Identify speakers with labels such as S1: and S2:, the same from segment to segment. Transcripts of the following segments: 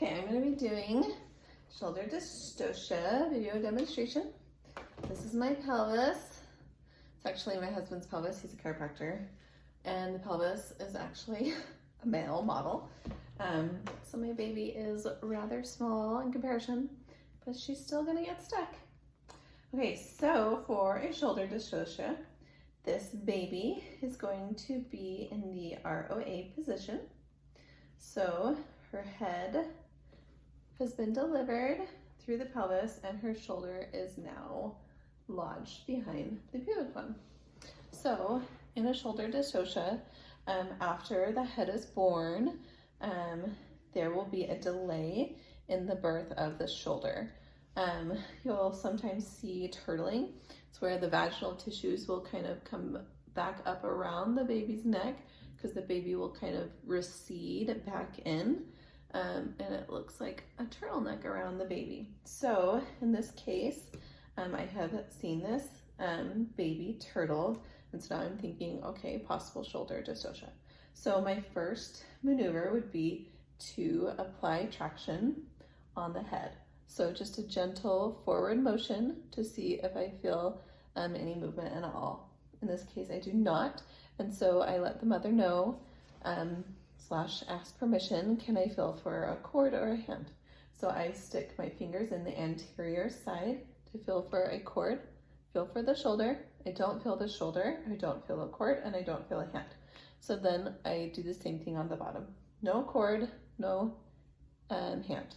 S1: Okay, I'm going to be doing shoulder dystocia video demonstration. This is my pelvis. It's actually my husband's pelvis. He's a chiropractor. And the pelvis is actually a male model. So my baby is rather small in comparison, but she's still going to get stuck. Okay, so for a shoulder dystocia, this baby is going to be in the ROA position. So her head has been delivered through the pelvis and her shoulder is now lodged behind the pubic bone. So in a shoulder dystocia, after the head is born, there will be a delay in the birth of the shoulder. You'll sometimes see turtling. It's where the vaginal tissues will kind of come back up around the baby's neck because the baby will kind of recede back in, and it looks like a turtleneck around the baby. So in this case, I have seen this baby turtled, and so now I'm thinking, okay, possible shoulder dystocia. So my first maneuver would be to apply traction on the head. So just a gentle forward motion to see if I feel any movement at all. In this case, I do not. And so I let the mother know, slash ask permission, can I feel for a cord or a hand? So I stick my fingers in the anterior side to feel for a cord, feel for the shoulder. I don't feel the shoulder, I don't feel a cord, and I don't feel a hand. So then I do the same thing on the bottom. No cord, no hand.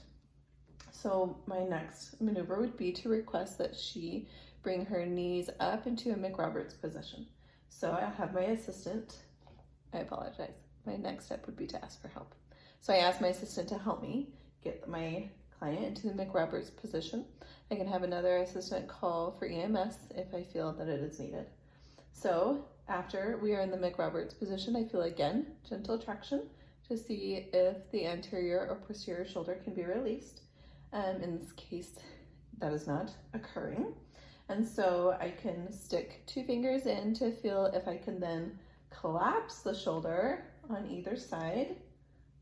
S1: So my next maneuver would be to request that she bring her knees up into a McRoberts position. So I have my assistant, I apologize. My next step would be to ask for help. So I asked my assistant to help me get my client into the McRoberts position. I can have another assistant call for EMS if I feel that it is needed. So after we are in the McRoberts position, I feel again gentle traction to see if the anterior or posterior shoulder can be released. In this case, that is not occurring. And so I can stick 2 fingers in to feel if I can then collapse the shoulder on either side.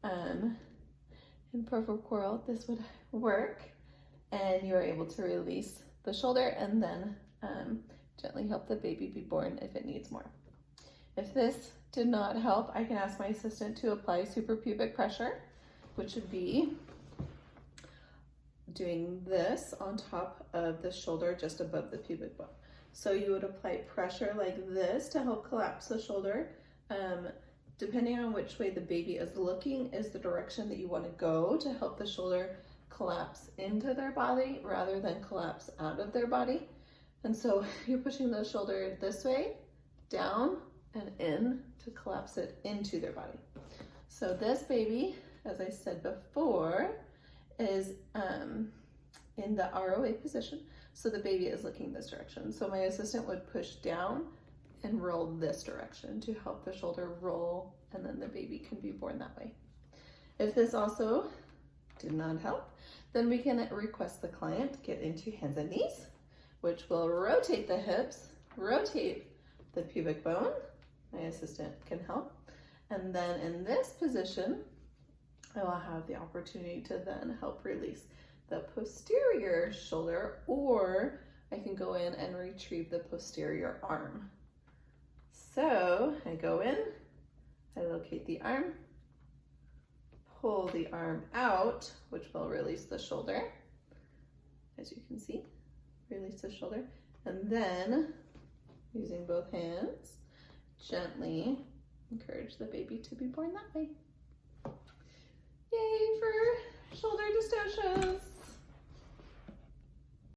S1: In perfect world, this would work. And you are able to release the shoulder and then gently help the baby be born if it needs more. If this did not help, I can ask my assistant to apply suprapubic pressure, which would be doing this on top of the shoulder just above the pubic bone. So you would apply pressure like this to help collapse the shoulder. Depending on which way the baby is looking is the direction that you want to go to help the shoulder collapse into their body rather than collapse out of their body. And so you're pushing the shoulder this way, down and in to collapse it into their body. So this baby, as I said before, is in the ROA position. So the baby is looking this direction. So my assistant would push down and roll this direction to help the shoulder roll, and then the baby can be born that way. If this also did not help, then we can request the client get into hands and knees, which will rotate the hips, rotate the pubic bone. My assistant can help. And then in this position, I will have the opportunity to then help release the posterior shoulder, or I can go in and retrieve the posterior arm. So I go in, I locate the arm, pull the arm out, which will release the shoulder. As you can see, release the shoulder. And then using both hands, gently encourage the baby to be born that way. Yay for shoulder dystocias!